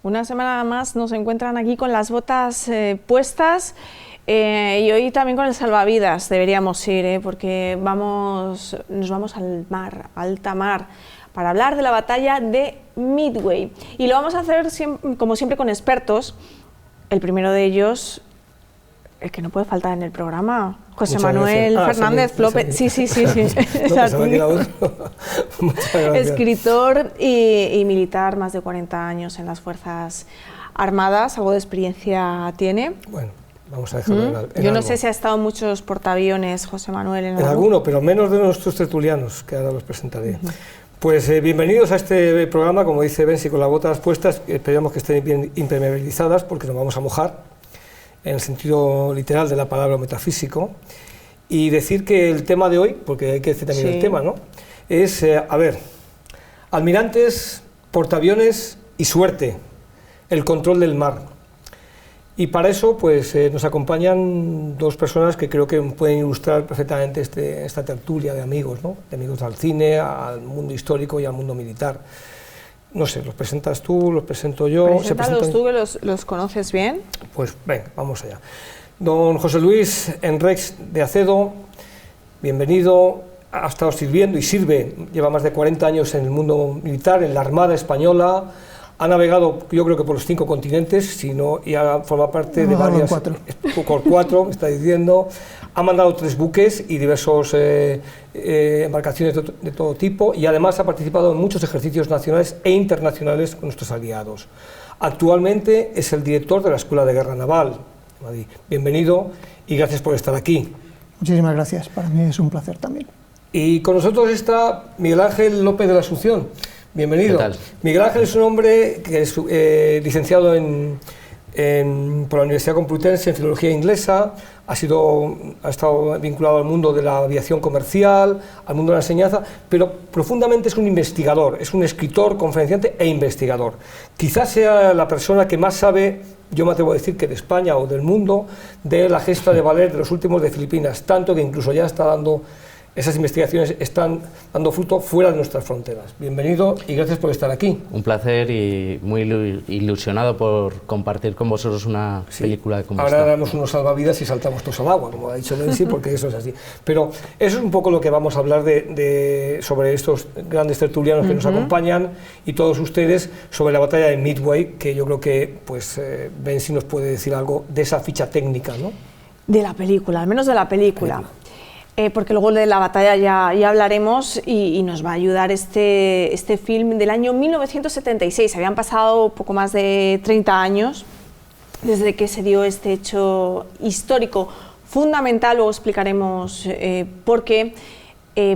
Una semana más nos encuentran aquí con las botas puestas y hoy también con el salvavidas deberíamos ir, porque nos vamos al mar, a alta mar, para hablar de la batalla de Midway. Y lo vamos a hacer como siempre con expertos. El primero de ellos, el que no puede faltar en el programa, José Manuel Fernández López. Sí. Escritor y militar, más de 40 años en las Fuerzas Armadas, algo de experiencia tiene. Bueno, vamos a dejarlo en Yo no algo. sé si ha estado en muchos portaaviones, José Manuel. En alguno, pero menos de nuestros tertulianos, que ahora los presentaré. Pues bienvenidos a este programa, como dice Bensi, con las botas puestas. Esperamos que estén bien impermeabilizadas porque nos vamos a mojar, en el sentido literal de la palabra metafísico. Y decir que el tema de hoy, porque hay que decir también el tema, ¿no? Es, almirantes, portaaviones y suerte, el control del mar. Y para eso pues nos acompañan dos personas que creo que pueden ilustrar perfectamente esta tertulia de amigos, ¿no? De amigos al cine, al mundo histórico y al mundo militar. No sé, ¿los presentas tú, los presento yo? Preséntalos tú, que los conoces bien. Pues venga, vamos allá. Don José Luis Enrex de Acedo, bienvenido. Ha estado sirviendo y sirve, lleva más de 40 años en el mundo militar, en la Armada Española. Ha navegado, yo creo que por los 5 continentes, y ha formado parte de varias... Por 4, me está diciendo. Ha mandado 3 buques y diversas embarcaciones de todo tipo, y además ha participado en muchos ejercicios nacionales e internacionales con nuestros aliados. Actualmente es el director de la Escuela de Guerra Naval. Bienvenido y gracias por estar aquí. Muchísimas gracias, para mí es un placer también. Y con nosotros está Miguel Ángel López de la Asunción. Bienvenido. ¿Qué tal? Miguel Ángel es un hombre que es licenciado por la Universidad Complutense en Filología Inglesa, ha estado vinculado al mundo de la aviación comercial, al mundo de la enseñanza, pero profundamente es un investigador, es un escritor, conferenciante e investigador. Quizás sea la persona que más sabe, yo me atrevo a decir que de España o del mundo, de la gesta de valer de los últimos de Filipinas, tanto que incluso ya está dando... Esas investigaciones están dando fruto fuera de nuestras fronteras. Bienvenido y gracias por estar aquí. Un placer y muy ilusionado por compartir con vosotros una película de cómo Ahora damos unos salvavidas y saltamos todos al agua, como ha dicho Nancy, porque eso es así. Pero eso es un poco lo que vamos a hablar sobre estos grandes tertulianos que nos acompañan y todos ustedes sobre la batalla de Midway, que yo creo que pues Bensi nos puede decir algo de esa ficha técnica, ¿no? De la película, al menos de la película. Porque luego de la batalla ya hablaremos y nos va a ayudar este film del año 1976. Habían pasado poco más de 30 años desde que se dio este hecho histórico fundamental. Luego explicaremos por qué,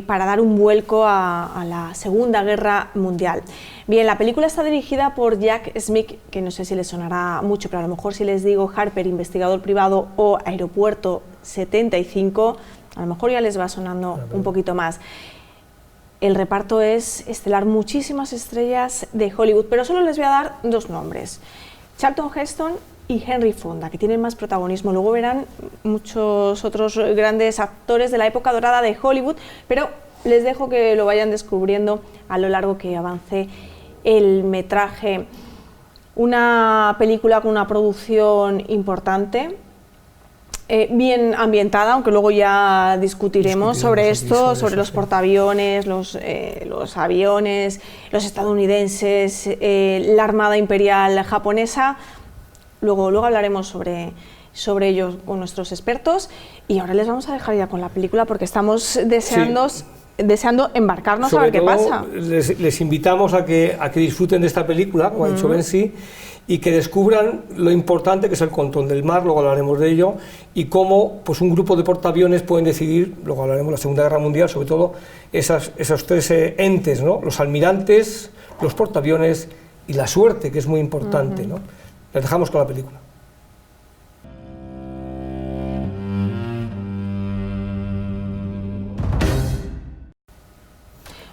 para dar un vuelco a la Segunda Guerra Mundial. Bien, la película está dirigida por Jack Smith, que no sé si les sonará mucho, pero a lo mejor si les digo Harper, investigador privado, o Aeropuerto 75... a lo mejor ya les va sonando un poquito más. El reparto es estelar, muchísimas estrellas de Hollywood, pero solo les voy a dar 2 nombres, Charlton Heston y Henry Fonda, que tienen más protagonismo. Luego verán muchos otros grandes actores de la época dorada de Hollywood, pero les dejo que lo vayan descubriendo a lo largo que avance el metraje. Una película con una producción importante, bien ambientada, aunque luego ya discutiremos sobre esto, sobre los portaaviones, los aviones, los estadounidenses, la Armada Imperial japonesa. Luego hablaremos sobre ellos con nuestros expertos, y ahora les vamos a dejar ya con la película porque estamos deseando embarcarnos a ver qué pasa. Les invitamos a que disfruten de esta película, como ha dicho Bensi, y que descubran lo importante que es el control del mar. Luego hablaremos de ello, y cómo pues, un grupo de portaaviones pueden decidir, luego hablaremos de la Segunda Guerra Mundial, sobre todo esos 3 entes, ¿no? Los almirantes, los portaaviones y la suerte, que es muy importante, ¿no? Les dejamos con la película.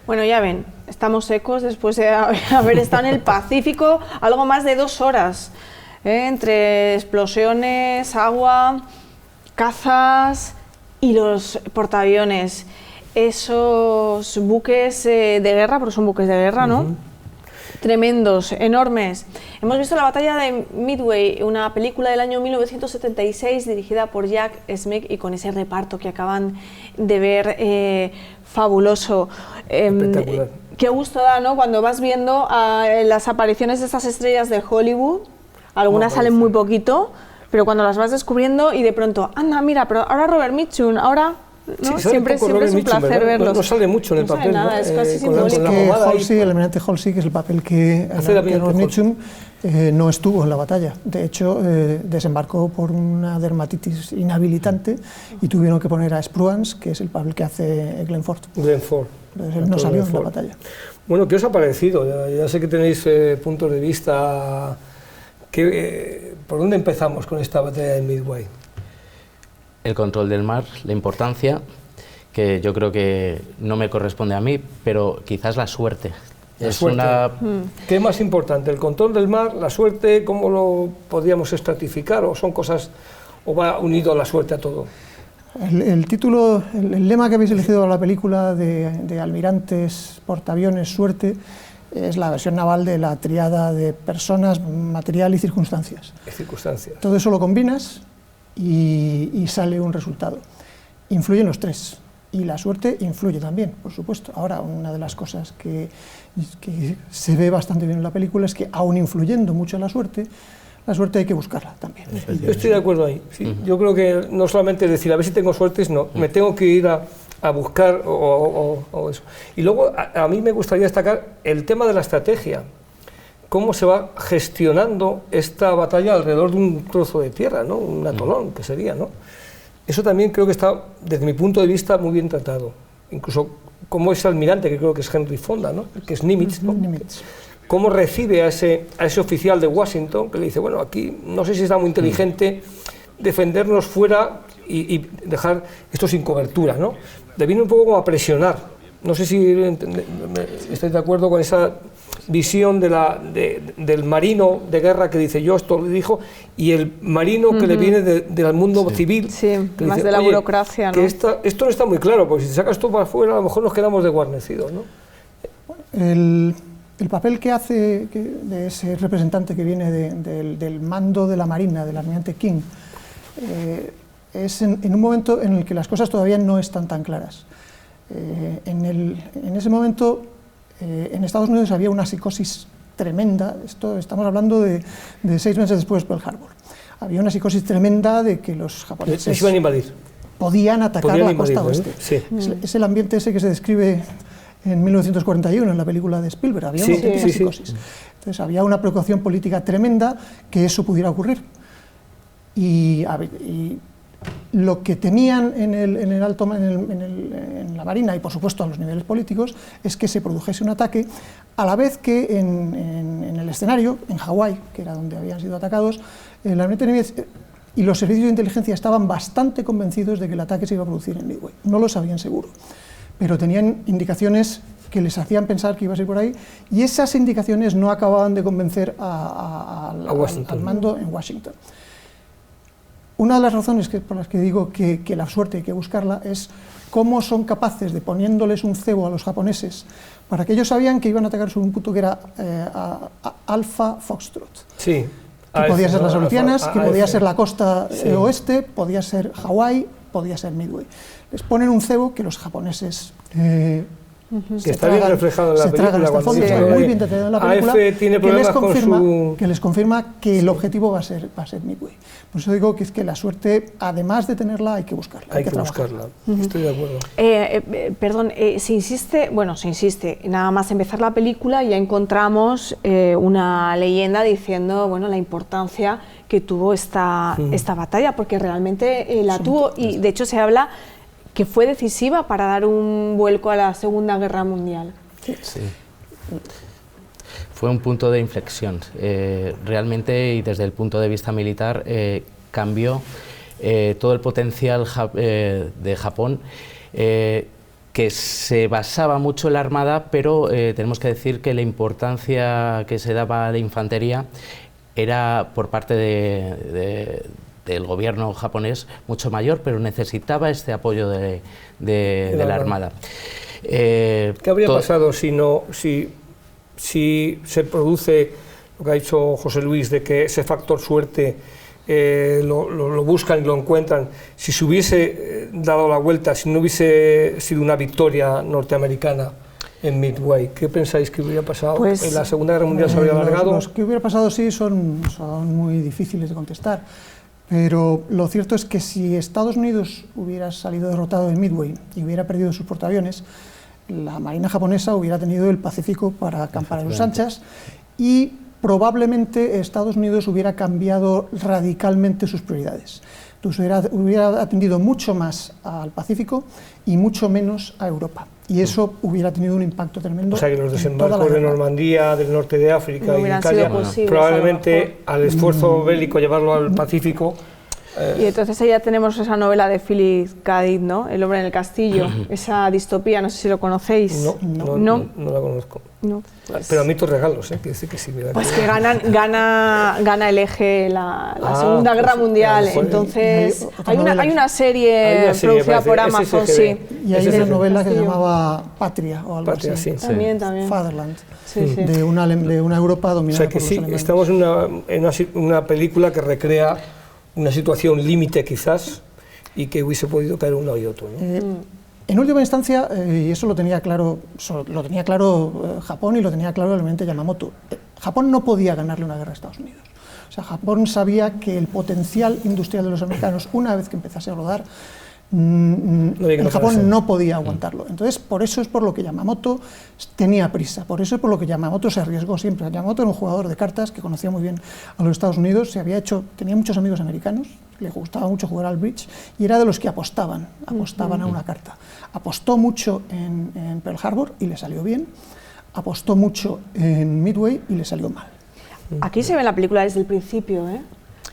Bueno, ya ven, estamos secos después de haber estado en el Pacífico algo más de 2 horas, entre explosiones, agua, cazas y los portaaviones. Esos buques de guerra, porque son buques de guerra, ¿no? tremendos, enormes. Hemos visto la batalla de Midway, una película del año 1976 dirigida por Jack Smith y con ese reparto que acaban de ver, fabuloso. Espectacular. Qué gusto da, ¿no?, cuando vas viendo las apariciones de estas estrellas de Hollywood. Algunas salen muy poquito, pero cuando las vas descubriendo y de pronto, anda, mira, pero ahora Robert Mitchum, ahora... ¿no? Sí, siempre es un placer verlos. No sale mucho en el papel, nada, ¿no? es casi Es que Halsey, el almirante Halsey, que es el papel que Robert Mitchum no estuvo en la batalla. De hecho, desembarcó por una dermatitis inhabilitante y tuvieron que poner a Spruance, que es el papel que hace Glenn Ford. Entonces él no salió en la batalla. Bueno, ¿qué os ha parecido? Ya sé que tenéis puntos de vista. ¿Por dónde empezamos con esta batalla de Midway? El control del mar, la importancia, que yo creo que no me corresponde a mí, pero quizás la suerte. ¿Qué es más importante, el control del mar, la suerte? ¿Cómo lo podríamos estratificar? ¿O son cosas, o va unido a la suerte a todo? El título, el lema que habéis elegido para la película de almirantes, portaaviones, suerte, es la versión naval de la tríada de personas, material y circunstancias. Todo eso lo combinas y sale un resultado. Influyen los tres, y la suerte influye también, por supuesto. Ahora, una de las cosas que se ve bastante bien en la película es que, aun influyendo mucho en la suerte hay que buscarla también. Yo estoy de acuerdo ahí. Sí. Yo creo que no solamente decir a ver si tengo suerte, no, me tengo que ir a buscar o eso. Y luego a mí me gustaría destacar el tema de la estrategia. Cómo se va gestionando esta batalla alrededor de un trozo de tierra, ¿no? Un atolón, que sería, ¿no? Eso también creo que está, desde mi punto de vista, muy bien tratado. Incluso cómo ese almirante, que creo que es Henry Fonda, ¿no?, que es Nimitz, ¿no? Cómo recibe a ese oficial de Washington, que le dice, bueno, aquí no sé si está muy inteligente defendernos fuera y dejar esto sin cobertura, ¿no? Le viene un poco como a presionar. No sé si estáis de acuerdo con esa visión del marino de guerra que dice, yo esto lo dijo, y el marino que le viene del mundo civil. Sí, más dice, de la burocracia, ¿no? Que esto no está muy claro, porque si te sacas esto para afuera, a lo mejor nos quedamos desguarnecidos, ¿no? El papel que hace de ese representante que viene del mando de la Marina, del almirante King, es en un momento en el que las cosas todavía no están tan claras. En ese momento, en Estados Unidos había una psicosis tremenda. Estamos hablando de 6 meses después de Pearl Harbor. Había una psicosis tremenda de que los japoneses iban a invadir. Podían atacar la costa oeste. Sí. Es el ambiente ese que se describe en 1941 en la película de Spielberg. Había una auténtica psicosis. Entonces había una preocupación política tremenda que eso pudiera ocurrir. Y lo que temían en la Marina y por supuesto a los niveles políticos es que se produjese un ataque, a la vez que en el escenario, en Hawái, que era donde habían sido atacados, el almirante Nimitz y los servicios de inteligencia estaban bastante convencidos de que el ataque se iba a producir en Midway. No lo sabían seguro, pero tenían indicaciones que les hacían pensar que iba a ser por ahí, y esas indicaciones no acababan de convencer al mando en Washington. Una de las razones por las que digo que la suerte hay que buscarla es cómo son capaces de, poniéndoles un cebo a los japoneses, para que ellos sabían que iban a atacar sobre un punto que era Alpha Foxtrot. Sí. Que podía ser las Aleutianas, que podía ser la costa oeste, podía ser Hawái, podía ser Midway. Les ponen un cebo que los japoneses que está bien reflejado en la película, cuando dice, muy bien detallado en la película, tiene problemas que les confirma que el objetivo va a ser Midway. Por eso digo que es que la suerte, además de tenerla, hay que buscarla. Hay que buscarla, estoy de acuerdo. Perdón, se insiste, nada más empezar la película ya encontramos una leyenda diciendo, bueno, la importancia que tuvo esta batalla, porque realmente la tuvo, y de hecho se habla que fue decisiva para dar un vuelco a la Segunda Guerra Mundial. Sí. Fue un punto de inflexión. Realmente, y desde el punto de vista militar, cambió todo el potencial de Japón, que se basaba mucho en la Armada, pero tenemos que decir que la importancia que se daba a la infantería era por parte del gobierno japonés mucho mayor, pero necesitaba este apoyo de la Armada. ¿Qué habría pasado si si se produce lo que ha dicho José Luis, de que ese factor suerte lo buscan y lo encuentran, si se hubiese dado la vuelta, si no hubiese sido una victoria norteamericana en Midway, ¿qué pensáis que hubiera pasado? Pues, ¿En la Segunda Guerra Mundial se habría alargado? Los que hubiera pasado sí son muy difíciles de contestar, pero lo cierto es que si Estados Unidos hubiera salido derrotado en Midway y hubiera perdido sus portaaviones, la Marina japonesa hubiera tenido el Pacífico para acampar a sus anchas y probablemente Estados Unidos hubiera cambiado radicalmente sus prioridades. Entonces hubiera atendido mucho más al Pacífico y mucho menos a Europa. Y eso hubiera tenido un impacto tremendo. O sea que los desembarcos de Normandía, del norte de África no y de Italia, probablemente al esfuerzo bélico llevarlo al Pacífico. Y entonces ahí ya tenemos esa novela de Philip K. Dick, ¿no? El hombre en el castillo, esa distopía, no sé si lo conocéis. No la conozco. No, pues, pero admito regalos, quiere decir que sí. Pues que gana el eje la Segunda Guerra Mundial, entonces hay una serie producida por Amazon, sí. Y hay una novela que se llamaba Patria o algo así. Sí. También. Fatherland, de una Europa dominada por los alemanes. Estamos en una película que recrea una situación límite quizás y que hubiese podido caer uno y otro, ¿no? En última instancia, y eso lo tenía claro Japón y lo tenía claro el almirante Yamamoto, Japón no podía ganarle una guerra a Estados Unidos. O sea, Japón sabía que el potencial industrial de los americanos, una vez que empezase a rodar, Japón no podía aguantarlo. Entonces, por eso es por lo que Yamamoto tenía prisa, por eso es por lo que Yamamoto se arriesgó siempre. Yamamoto era un jugador de cartas que conocía muy bien a los Estados Unidos, tenía muchos amigos americanos, le gustaba mucho jugar al bridge y era de los que apostaban a una carta. Apostó mucho en Pearl Harbor y le salió bien, apostó mucho en Midway y le salió mal. Aquí se ve la película desde el principio, ¿eh?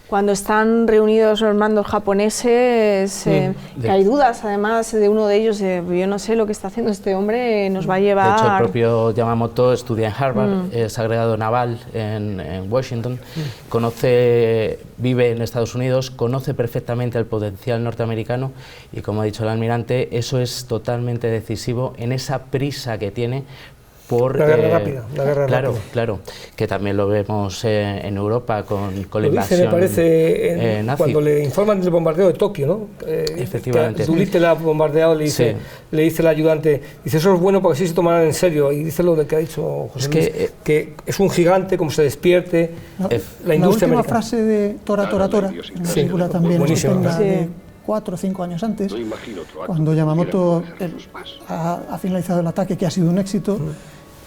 Cuando están reunidos los mandos japoneses, que hay dudas además de uno de ellos, yo no sé lo que está haciendo este hombre, nos va a llevar... De hecho, el propio Yamamoto estudia en Harvard, es agregado naval en Washington, vive en Estados Unidos, conoce perfectamente el potencial norteamericano y, como ha dicho el almirante, eso es totalmente decisivo en esa prisa que tiene por... La guerra rápida, Claro, que también lo vemos en Europa con la invasión. Me parece, nazi. Cuando le informan del bombardeo de Tokio, ¿no? Efectivamente. Dulittle la ha bombardeado, le dice el ayudante, dice, eso es bueno porque así se tomarán en serio, y dice lo de que ha dicho José Luis, que es un gigante, como se despierte la industria La última americana. Frase de Tora, una película también estupenda de 4 o 5 años antes, cuando Yamamoto ha finalizado el ataque, que ha sido un éxito,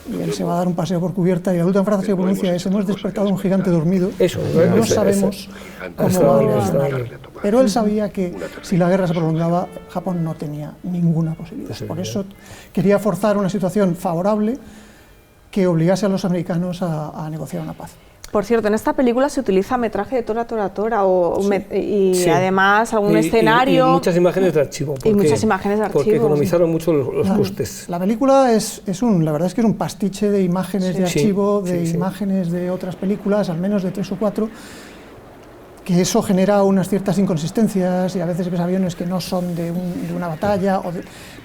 y él se va a dar un paseo por cubierta y la última frase que pronuncia es: hemos despertado a un gigante dormido, no sabemos cómo va a reaccionar. Pero él sabía que si la guerra se prolongaba, Japón no tenía ninguna posibilidad. Por eso quería forzar una situación favorable que obligase a los americanos a negociar una paz. Por cierto, en esta película se utiliza metraje de Tora, y además algún escenario... Y muchas imágenes de archivo. Porque economizaron mucho los costes. La película la verdad es que es un pastiche de imágenes de archivo, imágenes de otras películas, al menos de 3 o 4, que eso genera unas ciertas inconsistencias y a veces ves aviones que no son de una batalla,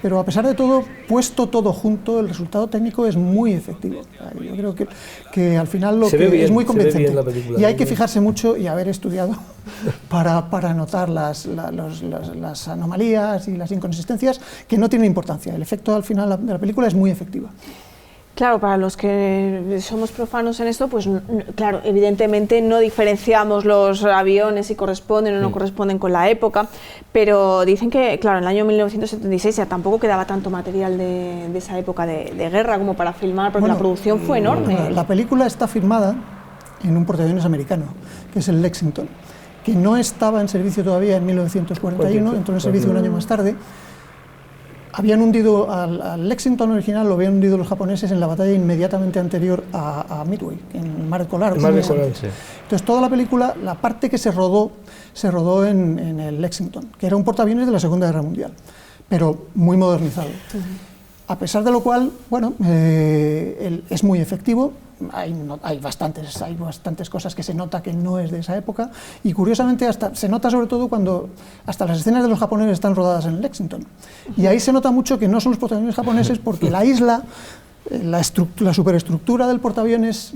pero a pesar de todo, puesto todo junto, el resultado técnico es muy efectivo. Yo creo que al final es muy convincente y hay que fijarse mucho y haber estudiado para notar las anomalías y las inconsistencias que no tienen importancia. El efecto al final de la película es muy efectivo. Claro, para los que somos profanos en esto, pues claro, evidentemente no diferenciamos los aviones si corresponden o no corresponden con la época, pero dicen que, claro, en el año 1976 ya tampoco quedaba tanto material de esa época de guerra como para filmar, porque la producción fue enorme. La película está filmada en un portaaviones americano, que es el Lexington, que no estaba en servicio todavía en 1941, entró en servicio un año más tarde. Habían hundido al Lexington original, lo habían hundido los japoneses en la batalla inmediatamente anterior a Midway, en el Mar de Coral. Entonces toda la película, la parte que se rodó en el Lexington, que era un portaaviones de la Segunda Guerra Mundial, pero muy modernizado. A pesar de lo cual, bueno, es muy efectivo. Hay bastantes cosas que se nota que no es de esa época y curiosamente se nota sobre todo cuando hasta las escenas de los japoneses están rodadas en Lexington y ahí se nota mucho que no son los protagonistas japoneses porque la isla La superestructura de los portaaviones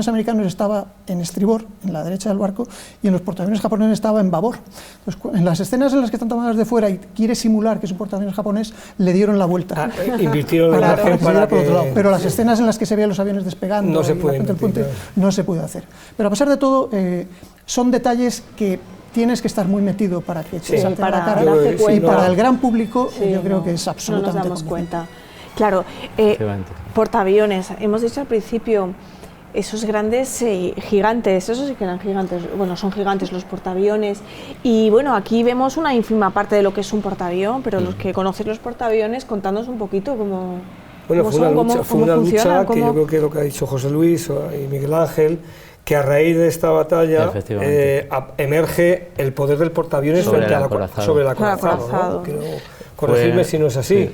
americanos estaba en estribor, en la derecha del barco, y en los portaaviones japoneses estaba en babor. Entonces, en las escenas en las que están tomadas de fuera y quiere simular que es un portaaviones japonés, le dieron la vuelta. Invirtieron la imagen para por otro lado. Pero las escenas en las que se veían los aviones despegando no se puede del puente, no se puede hacer. Pero a pesar de todo, son detalles que tienes que estar muy metido para que te salte a la cara, y para el gran público yo creo que es absolutamente no nos damos cuenta. Claro, portaaviones, hemos dicho al principio, esos grandes gigantes, esos sí que eran gigantes, bueno, son gigantes los portaaviones, y bueno, aquí vemos una ínfima parte de lo que es un portaavión, pero los que conocen los portaaviones, contándonos un poquito cómo... Bueno, fue una lucha que yo creo que es lo que ha dicho José Luis y Miguel Ángel, que a raíz de esta batalla emerge el poder del portaaviones sobre el acorazado, ¿no? Corregirme si no es así.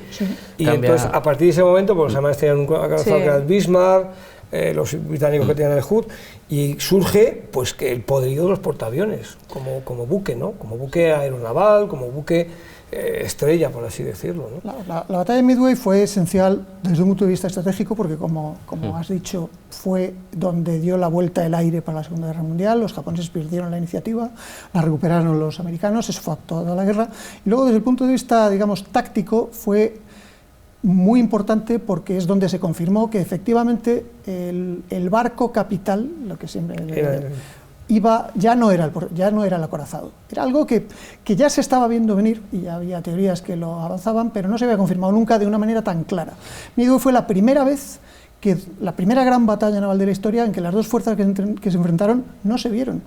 Y entonces, a partir de ese momento, pues los alemanes tenían un acorazado que era el Bismarck, los británicos que tenían el Hood, y surge pues que el poderío de los portaaviones, como buque, ¿no? Como buque aeronaval, como buque estrella, por así decirlo, ¿no? La batalla de Midway fue esencial desde un punto de vista estratégico porque, como has dicho, fue donde dio la vuelta el aire para la Segunda Guerra Mundial. Los japoneses perdieron la iniciativa, la recuperaron los americanos, eso fue toda la guerra. Y luego, desde el punto de vista, digamos, táctico, fue muy importante porque es donde se confirmó que efectivamente el barco capital, lo que siempre... ya no era el acorazado. Era algo que ya se estaba viendo venir y ya había teorías que lo avanzaban, pero no se había confirmado nunca de una manera tan clara. Midway fue la primera vez, la primera gran batalla naval de la historia en que las dos fuerzas que se enfrentaron no se vieron.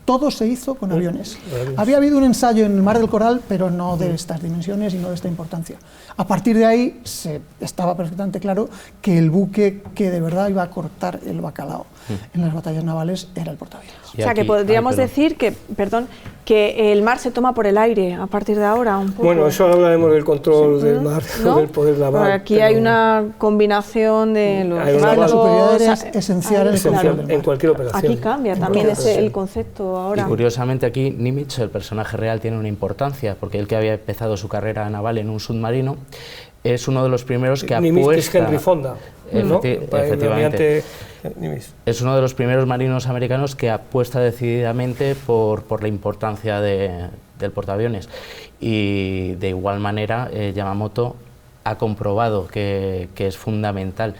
Todo se hizo con aviones. Había habido un ensayo en el Mar del Coral, pero no de estas dimensiones y no de esta importancia. A partir de ahí estaba perfectamente claro que el buque que de verdad iba a cortar el bacalao en las batallas navales era el portaaviones. O sea, que podríamos decir que el mar se toma por el aire a partir de ahora, un poco. Bueno, eso hablaremos del control del mar, ¿no? Del poder naval. Pero aquí hay una combinación de los barcos. La superioridad es esencial en cualquier operación. Aquí cambia también el concepto ahora. Y curiosamente aquí Nimitz, el personaje real, tiene una importancia, porque él, que había empezado su carrera naval en un submarino, es uno de los primeros que apuesta... Nimitz es Henry Fonda, ¿no? Efectivamente. Es uno de los primeros marinos americanos que apuesta decididamente por la importancia del portaaviones. Y de igual manera, Yamamoto ha comprobado que es fundamental.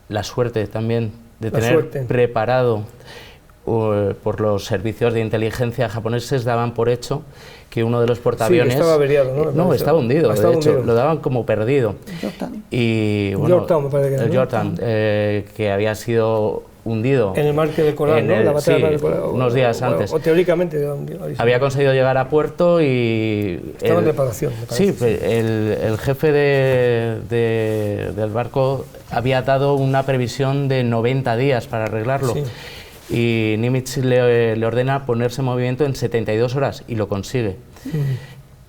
La suerte también de tener preparado por los servicios de inteligencia japoneses, daban por hecho que uno de los portaaviones... Sí, estaba averiado, ¿no? Estaba hundido, de hecho, lo daban como perdido. Y bueno, Yorktown, me parece que era, el Yorktown, que había sido hundido en el Mar del Coral, ¿no? La batalla del Mar del Coral, unos días antes. O teóricamente había conseguido llegar a puerto y... Estaba en reparación, me parece. Sí, el jefe del barco había dado una previsión de 90 días para arreglarlo. Sí. Y Nimitz le ordena ponerse en movimiento en 72 horas y lo consigue.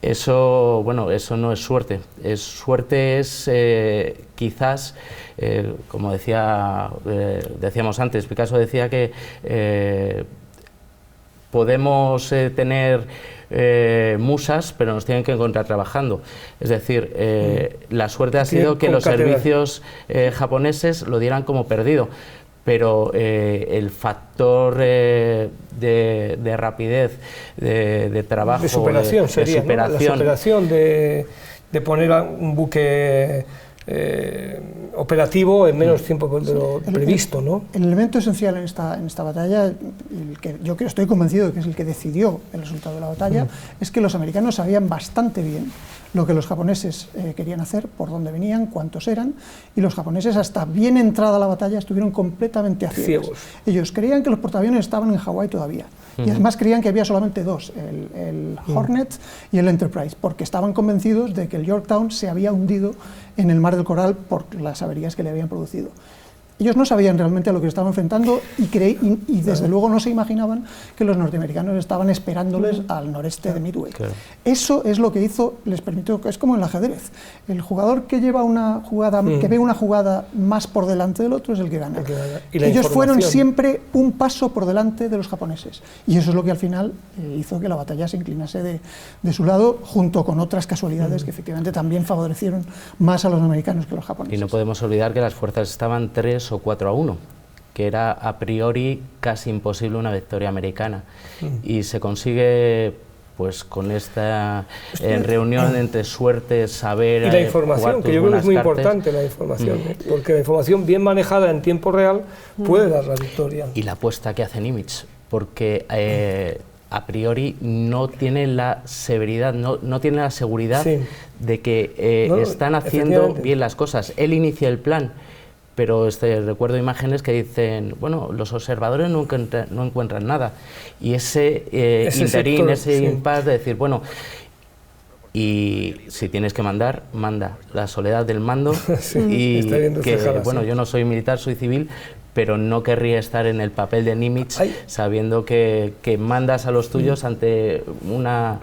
Eso no es suerte. Suerte es quizás, como decíamos antes, Picasso decía que podemos tener musas, pero nos tienen que encontrar trabajando. Es decir, la suerte ha sido que los servicios japoneses lo dieran como perdido. Pero el factor de rapidez, de trabajo, de superación, ¿no? La superación de poner a un buque operativo en menos tiempo de lo previsto, ¿no? El elemento esencial en esta batalla, el que yo estoy convencido de que es el que decidió el resultado de la batalla, es que los americanos sabían bastante bien lo que los japoneses querían hacer, por dónde venían, cuántos eran, y los japoneses, hasta bien entrada la batalla, estuvieron completamente ciegos. Ellos creían que los portaaviones estaban en Hawái todavía, y además creían que había solamente dos, el Hornet y el Enterprise, porque estaban convencidos de que el Yorktown se había hundido en el Mar del Coral por las averías que le habían producido. ellos no sabían realmente a lo que se estaban enfrentando y desde luego no se imaginaban que los norteamericanos estaban esperándoles al noreste de Midway. Claro. Eso es lo que hizo, les permitió, es como en el ajedrez, el jugador que lleva una jugada, que ve una jugada más por delante del otro es el que gana. ¿Y ellos fueron siempre un paso por delante de los japoneses y eso es lo que al final hizo que la batalla se inclinase de su lado, junto con otras casualidades que efectivamente también favorecieron más a los americanos que a los japoneses. Y no podemos olvidar que las fuerzas estaban 3 o 4-1, que era a priori casi imposible una victoria americana. Y se consigue pues con esta reunión entre suerte, saber... Y la información, que yo creo que es muy importante la información, porque la información bien manejada en tiempo real puede dar la victoria. Y la apuesta que hace Nimitz, porque a priori no tiene la severidad, no tiene la seguridad de que están haciendo bien las cosas. Él inicia el plan, pero recuerdo imágenes que dicen, bueno, los observadores no encuentran nada. Y ese interín, ese impasse de decir, bueno, y si tienes que mandar, manda. La soledad del mando y que, bueno, yo no soy militar, soy civil, pero no querría estar en el papel de Nimitz sabiendo que mandas a los tuyos ante una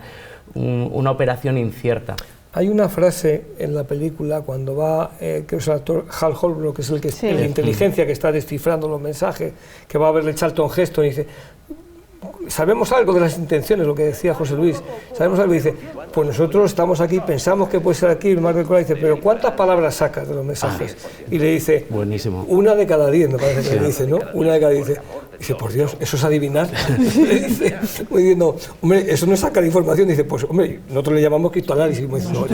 operación incierta. Hay una frase en la película cuando va, creo que es el actor Hal Holbrook, que es el de inteligencia que está descifrando los mensajes, que va a verle Charlton Heston y dice, sabemos algo de las intenciones, lo que decía José Luis, sabemos algo, y dice, pues nosotros estamos aquí, pensamos que puede ser aquí, el Marco dice, pero ¿cuántas palabras sacas de los mensajes? Y le dice, buenísimo. 1 de cada 10, me parece que le dice, ¿no? 1 de cada 10. Dice, por Dios, ¿eso es adivinar? Le dice, diciendo, hombre, eso no es sacar información. Dice, pues, hombre, nosotros le llamamos criptoanálisis. No,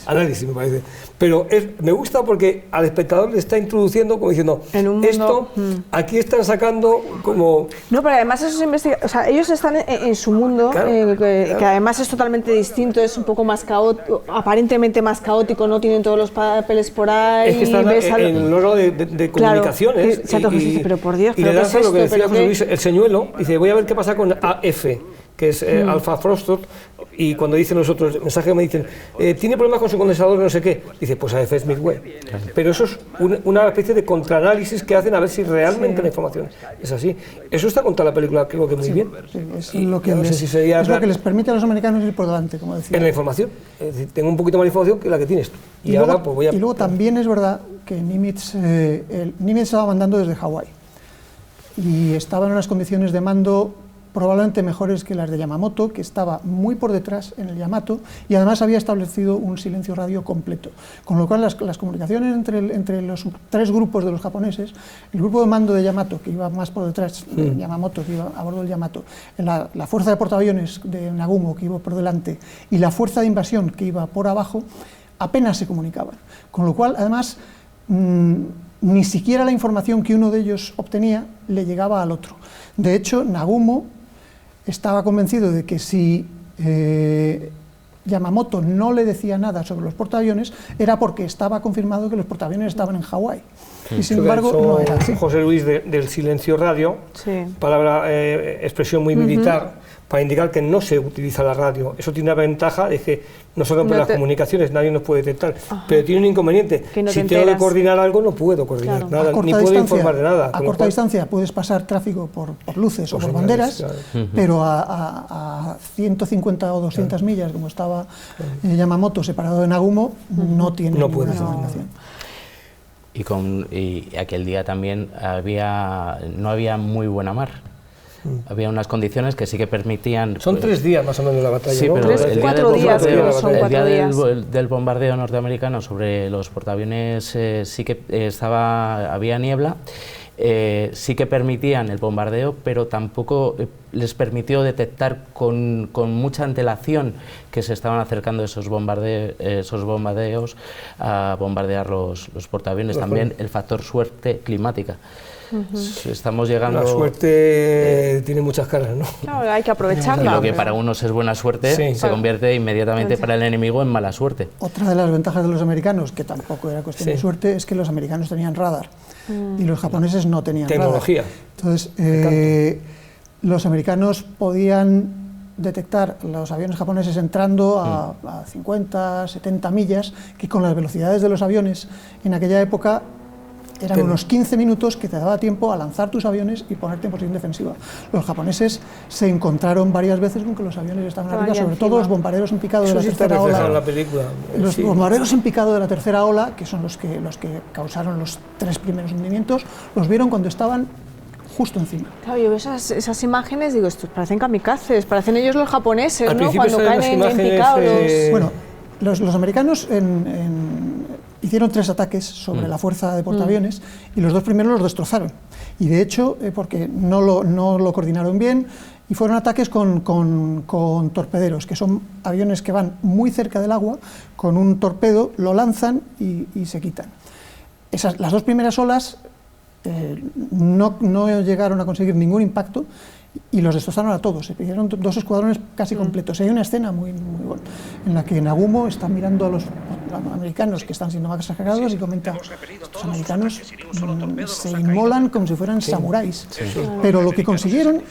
análisis, me parece. Pero me gusta porque al espectador le está introduciendo como diciendo, esto, aquí están sacando como... No, pero además eso se o sea, ellos están en su mundo, que además es totalmente distinto, es un poco más caótico, aparentemente más caótico, no tienen todos los papeles por ahí. Es que están en el órgano de comunicaciones. Claro, dice, pero por Dios, y le das lo que decía José Luis, el señuelo, dice, voy a ver qué pasa con AF, que es Alpha Frostot, y cuando dicen los otros mensajes me dicen, tiene problemas con su condensador, no sé qué, dice, pues AF es Midway. Pero eso es una especie de contraanálisis que hacen a ver si realmente la información es así. Eso está contado en la película, creo que muy bien. Es lo que les permite a los americanos ir por delante, como decía. En la información, es decir, tengo un poquito más de información que la que tienes tú. Y luego también es verdad que Nimitz estaba mandando desde Hawái. Y estaba en unas condiciones de mando probablemente mejores que las de Yamamoto, que estaba muy por detrás en el Yamato, y además había establecido un silencio radio completo. Con lo cual las comunicaciones entre los 3 grupos de los japoneses, el grupo de mando de Yamato, que iba más por detrás de Yamamoto, que iba a bordo del Yamato, la fuerza de portaaviones de Nagumo, que iba por delante, y la fuerza de invasión, que iba por abajo, apenas se comunicaban. Con lo cual, además, ni siquiera la información que uno de ellos obtenía le llegaba al otro. De hecho, Nagumo estaba convencido de que si Yamamoto no le decía nada sobre los portaaviones era porque estaba confirmado que los portaaviones estaban en Hawái. Y sin embargo, no era así. José Luis del silencio radio, palabra, expresión muy militar, para indicar que no se utiliza la radio. Eso tiene una ventaja de que no se rompen las comunicaciones, nadie nos puede detectar, pero tiene un inconveniente. Si tengo que coordinar algo, no puedo coordinar nada, ni puedo informar de nada. A corta distancia puedes pasar tráfico por luces o por banderas, pero a 150 o 200 millas, como estaba Yamamoto separado de Nagumo, no tiene ninguna comunicación. Y aquel día también no había muy buena mar. Había unas condiciones que sí que permitían... Son 3 días más o menos la batalla, sí, ¿no? Pero el día días. del bombardeo norteamericano sobre los portaaviones sí que había niebla, sí que permitían el bombardeo, pero tampoco les permitió detectar con mucha antelación que se estaban acercando esos bombardeos a bombardear los portaaviones. También el factor suerte climática. Estamos llegando... La suerte tiene muchas caras, ¿no? Claro, hay que aprovecharla. Y lo que para unos es buena suerte se convierte inmediatamente para el enemigo en mala suerte. Otra de las ventajas de los americanos, que tampoco era cuestión de suerte, es que los americanos tenían radar y los japoneses no tenían tecnología. Radar. Entonces, los americanos podían detectar los aviones japoneses entrando a 50, 70 millas, que con las velocidades de los aviones en aquella época Eran unos 15 minutos que te daba tiempo a lanzar tus aviones y ponerte en posición defensiva. Los japoneses se encontraron varias veces con que los aviones estaban arriba, sobre todo los bombarderos en picado de la tercera ola. La película. Los bombarderos en picado de la tercera ola, que son los que causaron los 3 primeros hundimientos, los vieron cuando estaban justo encima. Claro, yo veo esas imágenes, digo, estos parecen kamikazes, parecen ellos los japoneses, ¿no? Cuando caen en picado. Bueno, los americanos hicieron 3 ataques sobre la fuerza de portaaviones y los 2 primeros los destrozaron. Y de hecho, porque no lo coordinaron bien, y fueron ataques con torpederos, que son aviones que van muy cerca del agua, con un torpedo lo lanzan y se quitan. Las 2 primeras olas no llegaron a conseguir ningún impacto y los destrozaron a todos. Se pidieron 2 escuadrones casi completos. Hay una escena muy buena en la que Nagumo está mirando a los americanos que están siendo masacrados y comenta: estos americanos se inmolan como si fueran samuráis. Pero lo que consiguieron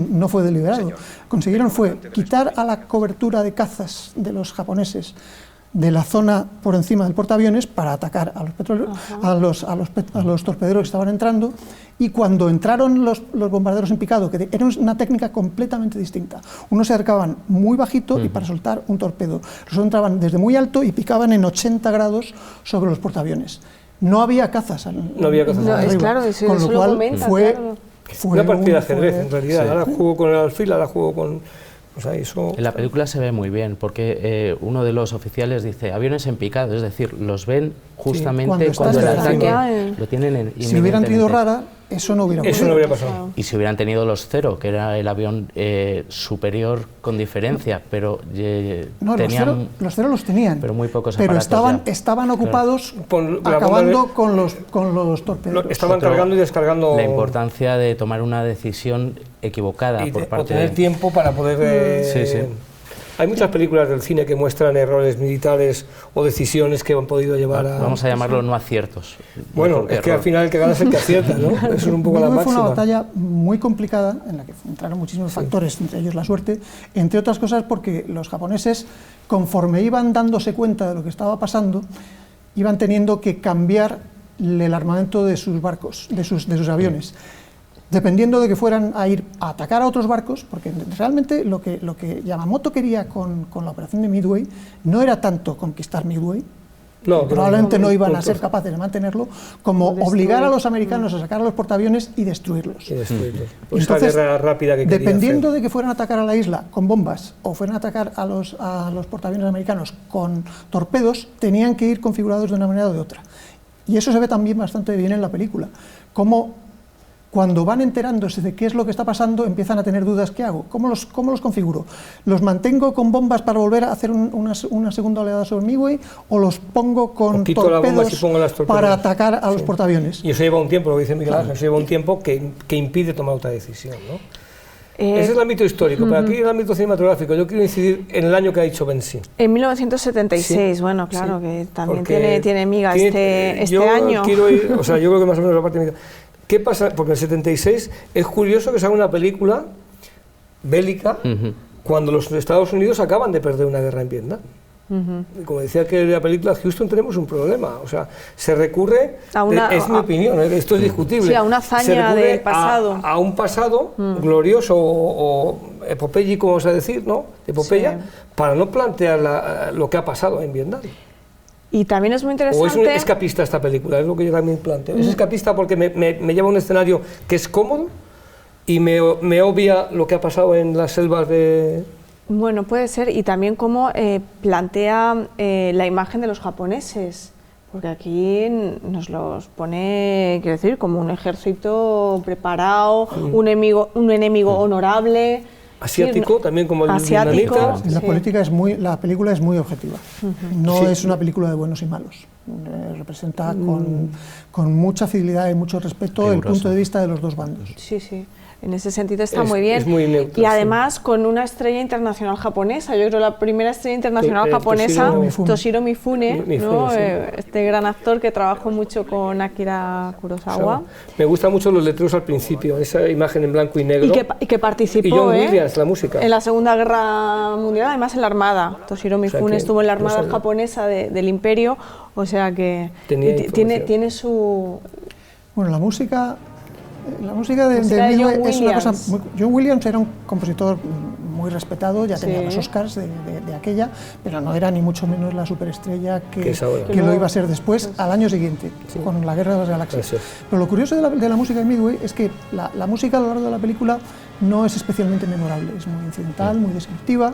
no fue deliberado. Consiguieron fue quitar a la cobertura de cazas de los japoneses de la zona por encima del portaaviones para atacar a los torpederos que estaban entrando, y cuando entraron los bombarderos en picado, que era una técnica completamente distinta, unos se acercaban muy bajito y para soltar un torpedo, los otros entraban desde muy alto y picaban en 80 grados sobre los portaaviones. No había cazas arriba, claro, con lo cual fue una partida de ajedrez en realidad. Ahora juego con el alfil, ahora juego con... O sea, eso... En la película se ve muy bien, porque uno de los oficiales dice aviones en picado, es decir, los ven justamente cuando el ataque lo tienen Si hubieran tenido rara, eso no hubiera pasado. Y si hubieran tenido los Cero, que era el avión superior con diferencia, pero tenían... los Cero los tenían, pero muy pocos pero aparatos estaban ocupados acabando con los torpedos. Estaban cargando y descargando... La importancia de tomar una decisión equivocada por parte tener tiempo para poder... Sí. Hay muchas películas del cine que muestran errores militares o decisiones que han podido llevar a... Vamos a llamarlo no aciertos. Bueno, es que al final el que gana es el que acierta, ¿no? Eso es un poco la máxima. Fue una batalla muy complicada en la que entraron muchísimos factores, entre ellos la suerte, entre otras cosas porque los japoneses, conforme iban dándose cuenta de lo que estaba pasando, iban teniendo que cambiar el armamento de sus barcos, de sus aviones. Dependiendo de que fueran a ir a atacar a otros barcos, porque realmente lo que Yamamoto quería con la operación de Midway no era tanto conquistar Midway, probablemente no iban a ser capaces de mantenerlo, como obligar a los americanos a sacar a los portaaviones y destruirlos. Pues entonces, guerra rápida que dependiendo de que fueran a atacar a la isla con bombas o fueran a atacar a los portaaviones americanos con torpedos, tenían que ir configurados de una manera o de otra. Y eso se ve también bastante bien en la película, como cuando van enterándose de qué es lo que está pasando, empiezan a tener dudas. ¿Qué hago? ¿Cómo los configuro? ¿Los mantengo con bombas para volver a hacer una segunda oleada sobre Midway o los pongo con torpedos para atacar a los portaaviones? Y eso lleva un tiempo, lo que dice Miguel Ángel, eso lleva un tiempo que impide tomar otra decisión, ¿no? Ese es el ámbito histórico, pero aquí en el ámbito cinematográfico yo quiero incidir en el año que ha dicho Bensi. En 1976, bueno, claro, que también tiene miga este año. Quiero ir, o sea, yo creo que más o menos la parte de miga. ¿Qué pasa? Porque en el 76 es curioso que se haga una película bélica cuando los Estados Unidos acaban de perder una guerra en Vietnam. Y como decía que en la película Houston tenemos un problema, o sea, se recurre, es mi opinión, esto es discutible, a una hazaña del pasado. A un pasado glorioso o epopéyico, vamos a decir, ¿no? Epopeya, para no plantear lo que ha pasado en Vietnam. Y también es muy interesante... ¿O es un escapista esta película? Es lo que yo también planteo. Es escapista porque me lleva a un escenario que es cómodo y me obvia lo que ha pasado en las selvas de... Bueno, puede ser, y también cómo plantea la imagen de los japoneses, porque aquí nos los pone, quiero decir, como un ejército preparado, un enemigo honorable... Asiático, también como el asiático. La película es muy objetiva, no es una película de buenos y malos, representa con mucha fidelidad y mucho respeto el punto de vista de los dos bandos. Sí, sí. En ese sentido está muy bien. Es muy neutro, y además con una estrella internacional japonesa. Yo creo la primera estrella internacional japonesa, Toshiro Mifune, ¿no? Este gran actor que trabajó mucho con Akira Kurosawa. Me gustan mucho los letreros al principio, esa imagen en blanco y negro. Y que participó y John Williams, la música. En la Segunda Guerra Mundial, además en la Armada. Toshiro Mifune estuvo en la Armada japonesa del Imperio, o sea que tiene su... Bueno, la música de Midway es una cosa... John Williams era un compositor muy respetado, ya tenía los Oscars de aquella, pero no era ni mucho menos la superestrella que lo iba a ser después, al año siguiente, con La Guerra de las Galaxias. Pero lo curioso de la música de Midway es que la música a lo largo de la película no es especialmente memorable, es muy incidental, muy descriptiva.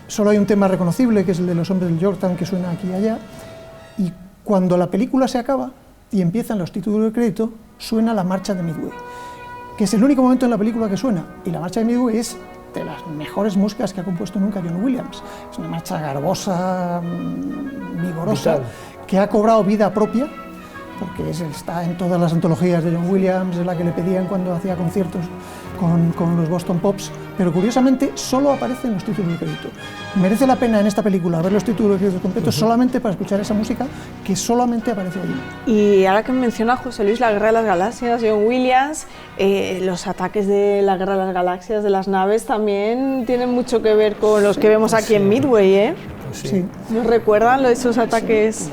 Solo hay un tema reconocible, que es el de los hombres del Yorktown, que suena aquí y allá, y cuando la película se acaba y empiezan los títulos de crédito, suena la marcha de Midway, que es el único momento en la película que suena, y la marcha de Midway es de las mejores músicas que ha compuesto nunca John Williams. Es una marcha garbosa, vigorosa, vital, que ha cobrado vida propia, porque está en todas las antologías de John Williams, es la que le pedían cuando hacía conciertos con los Boston Pops, pero curiosamente solo aparece en los títulos de crédito. Merece la pena en esta película ver los títulos de crédito completos solamente para escuchar esa música que solamente aparece allí. Y ahora que menciona José Luis La Guerra de las Galaxias, John Williams, los ataques de la Guerra de las Galaxias, de las naves, también tienen mucho que ver con los que vemos aquí en Midway, ¿eh? Sí. ¿Nos recuerdan esos ataques?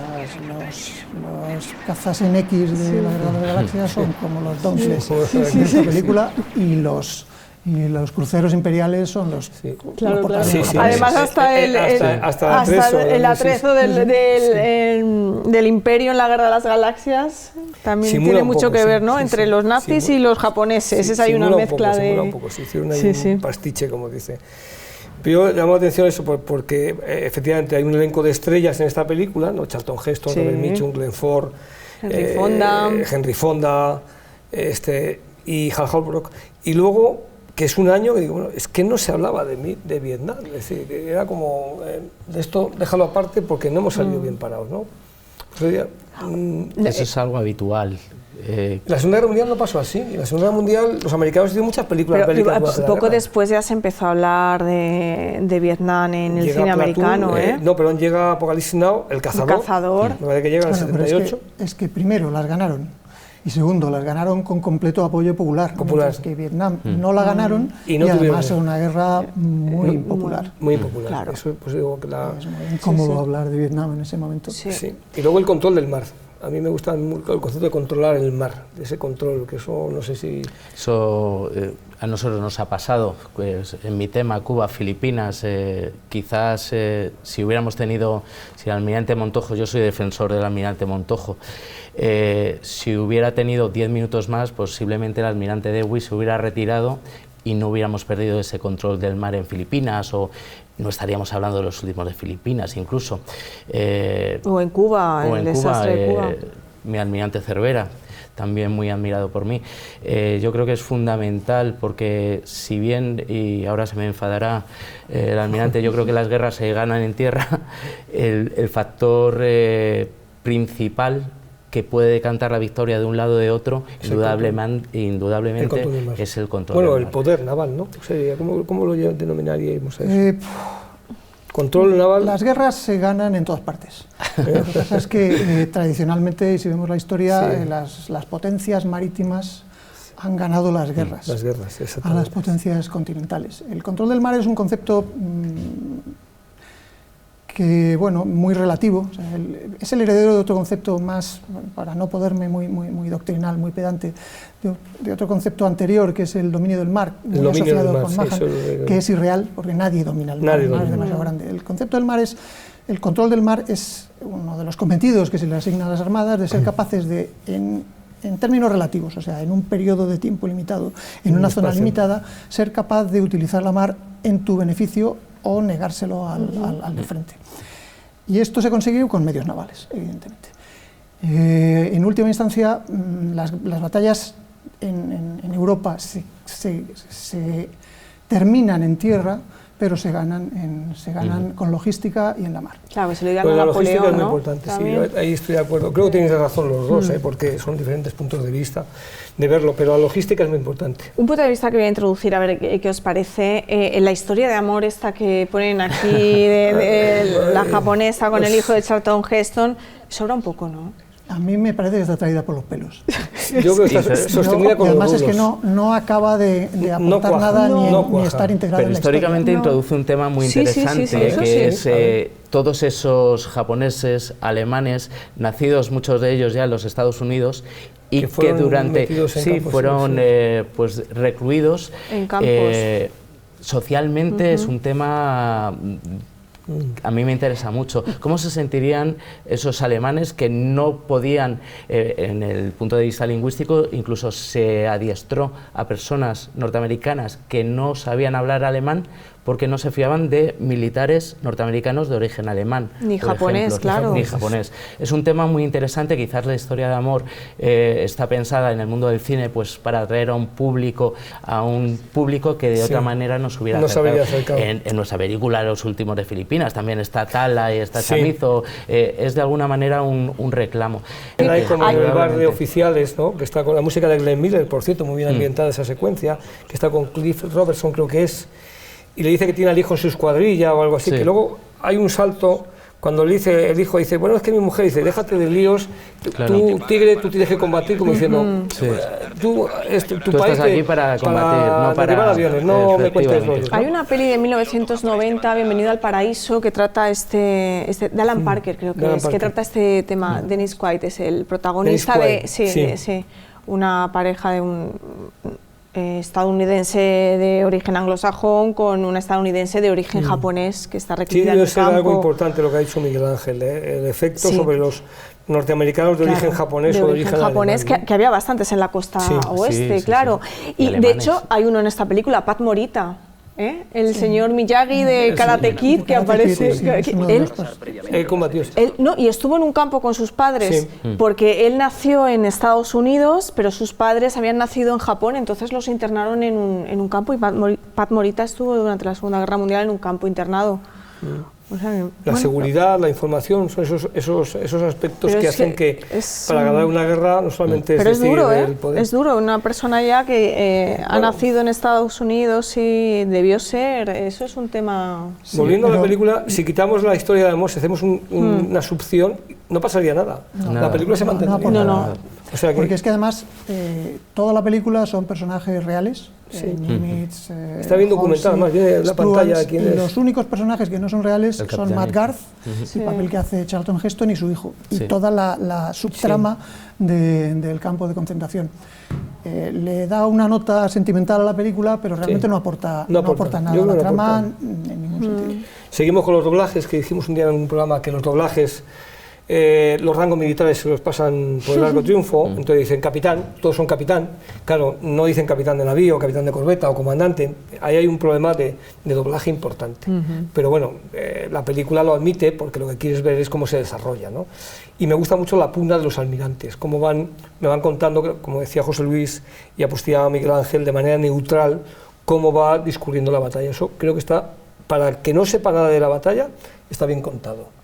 Los cazas en X de La Guerra de las Galaxias son como los Dauntless de esta película, y los cruceros imperiales son los... Claro. Además hasta el atrezo del Imperio en La Guerra de las Galaxias también tiene mucho que ver, ¿no? Entre los nazis y los japoneses, hay una mezcla de... un poco, hicieron ahí un pastiche, como dice. Pero yo llamo la atención eso porque efectivamente hay un elenco de estrellas en esta película, ¿no? Charlton Heston, Robert Mitchum, Glenn Ford, Henry Fonda, y Hal Holbrook. Y luego, que es un año que digo, bueno, es que no se hablaba de Vietnam, es decir, que era como, de esto déjalo aparte porque no hemos salido bien parados, ¿no? Pues, eso es algo habitual. La Segunda Guerra Mundial no pasó así. En la Segunda Guerra Mundial los americanos hicieron muchas películas. Poco después ya se empezó a hablar de Vietnam en el cine americano. No, pero llega Apocalipsis Now, El Cazador. Me parece que llega en el 78. Es que primero las ganaron. Y segundo, las ganaron con completo apoyo popular. Mientras que Vietnam no la ganaron y además es una guerra muy impopular. Muy impopular. Claro. Eso, pues digo que es muy incómodo hablar de Vietnam en ese momento. Sí. Y luego el control del mar. A mí me gusta el concepto de controlar el mar, de ese control, que eso no sé si... Eso a nosotros nos ha pasado, pues, en mi tema, Cuba, Filipinas, quizás si hubiéramos tenido, si el almirante Montojo, yo soy defensor del almirante Montojo, si hubiera tenido 10 minutos más, posiblemente el almirante Dewey se hubiera retirado y no hubiéramos perdido ese control del mar en Filipinas, o no estaríamos hablando de los últimos de Filipinas incluso. O en Cuba, el desastre de Cuba. Mi almirante Cervera, también muy admirado por mí. Yo creo que es fundamental porque si bien, y ahora se me enfadará el almirante, yo creo que las guerras se ganan en tierra, el factor principal que puede decantar la victoria de un lado o de otro, indudablemente es el control. Bueno, el poder naval, ¿no? O sea, ¿cómo lo denominaríamos a eso? Control naval. Las guerras se ganan en todas partes. Lo que pasa es que tradicionalmente, y si vemos la historia, las potencias marítimas han ganado las guerras, a las potencias continentales. El control del mar es un concepto que, bueno, muy relativo, o sea, es el heredero de otro concepto más, para no ponerme muy doctrinal, muy pedante, de otro concepto anterior, que es el dominio del mar, muy asociado con Mahan, que es irreal, porque nadie domina el mar, el mar es demasiado grande. El concepto del mar es, el control del mar es uno de los cometidos que se le asigna a las armadas, de ser capaces de, en términos relativos, o sea, en un periodo de tiempo limitado, en una zona limitada, ser capaz de utilizar la mar en tu beneficio o negárselo al de frente. Y esto se consigue con medios navales, evidentemente. En última instancia, las batallas en Europa se terminan en tierra, pero se ganan con logística y en la mar. Claro, se lo digan Pues a la logística Napoleón, es muy ¿no? importante, También. sí, ahí estoy de acuerdo. Creo que tenéis razón los dos, porque son diferentes puntos de vista de verlo, pero la logística es muy importante. Un punto de vista que voy a introducir, a ver qué os parece, en la historia de amor esta que ponen aquí de la japonesa con el hijo de Charlton Heston, sobra un poco, ¿no? A mí me parece que está traída por los pelos. Yo creo que está sostenida con y además los es que rulos. no acaba de aportar cuaja, nada no ni cuaja. estar integrada Pero en la históricamente historia. introduce un tema muy Sí, sí, sí, interesante, sí, eso que sí. es todos esos japoneses, alemanes, nacidos muchos de ellos ya en los Estados Unidos, y Que que fueron durante metidos en campos, fueron pues recluidos En campos. socialmente. Es un tema a mí me interesa mucho. ¿Cómo se sentirían esos alemanes que no podían, en el punto de vista lingüístico, incluso se adiestró a personas norteamericanas que no sabían hablar alemán porque no se fiaban de militares norteamericanos de origen alemán? Ni por japonés, ejemplo. claro. Ni japonés. Es un tema muy interesante. Quizás la historia de amor está pensada en el mundo del cine pues para atraer a un público que de otra manera nos hubiera acercado. En nuestra película Los últimos de Filipinas también está Tala y está Chamizo. Es de alguna manera un reclamo. Hay como en el bar de oficiales, ¿no? Que está con la música de Glenn Miller, por cierto, muy bien ambientada esa secuencia, que está con Cliff Robertson, creo que es, y le dice que tiene al hijo en su escuadrilla o algo así, que luego hay un salto cuando le dice, el hijo dice, bueno, es que mi mujer dice, déjate de líos, tú tigre, tú tienes que combatir, como diciendo, tu país estás aquí para combatir, no para derribar aviones, no me cuentes rollos, ¿no? Hay una peli de 1990, Bienvenido al Paraíso, que trata de Alan Parker, creo que que trata este tema. Dennis Quaid es el protagonista de una pareja de un estadounidense de origen anglosajón con una estadounidense de origen japonés que está recluida en el campo. Sí, debe ser algo importante lo que ha dicho Miguel Ángel, el efecto sobre los norteamericanos de origen japonés o de origen japonés, alemán, que había bastantes en la costa oeste, claro. Y de hecho hay uno en esta película, Pat Morita, el señor Miyagi de Karate Kid, que aparece. Él combatió. Y estuvo en un campo con sus padres, porque él nació en Estados Unidos, pero sus padres habían nacido en Japón, entonces los internaron en un campo, y Pat Morita estuvo durante la Segunda Guerra Mundial en un campo internado. O sea, la seguridad, la información, son esos aspectos que hacen que para ganar una guerra no solamente pero es decir duro, el poder. Es duro, una persona ya que ha nacido en Estados Unidos y debió ser, eso es un tema... Volviendo a la película, si quitamos la historia de amor, si hacemos una subción, no pasaría nada. La película se mantendría. No. O sea porque es que además toda la película son personajes reales. Nimitz, está bien documentada, más bien en la pantalla. Los únicos personajes que no son reales son Matt Garth, el papel que hace Charlton Heston, y su hijo, y toda la subtrama del campo de concentración. Le da una nota sentimental a la película, pero realmente no aporta nada a la trama en ningún sentido. Seguimos con los doblajes, que dijimos un día en un programa que los doblajes, los rangos militares se los pasan por el Largo Triunfo, entonces dicen capitán, todos son capitán, claro, no dicen capitán de navío, capitán de corbeta o comandante, ahí hay un problema de doblaje importante, pero bueno, la película lo admite porque lo que quieres ver es cómo se desarrolla, ¿no? Y me gusta mucho la pugna de los almirantes, cómo me van contando, como decía José Luis y apostillaba Miguel Ángel, de manera neutral, cómo va discurriendo la batalla. Eso creo que está, para el que no sepa nada de la batalla, está bien contado.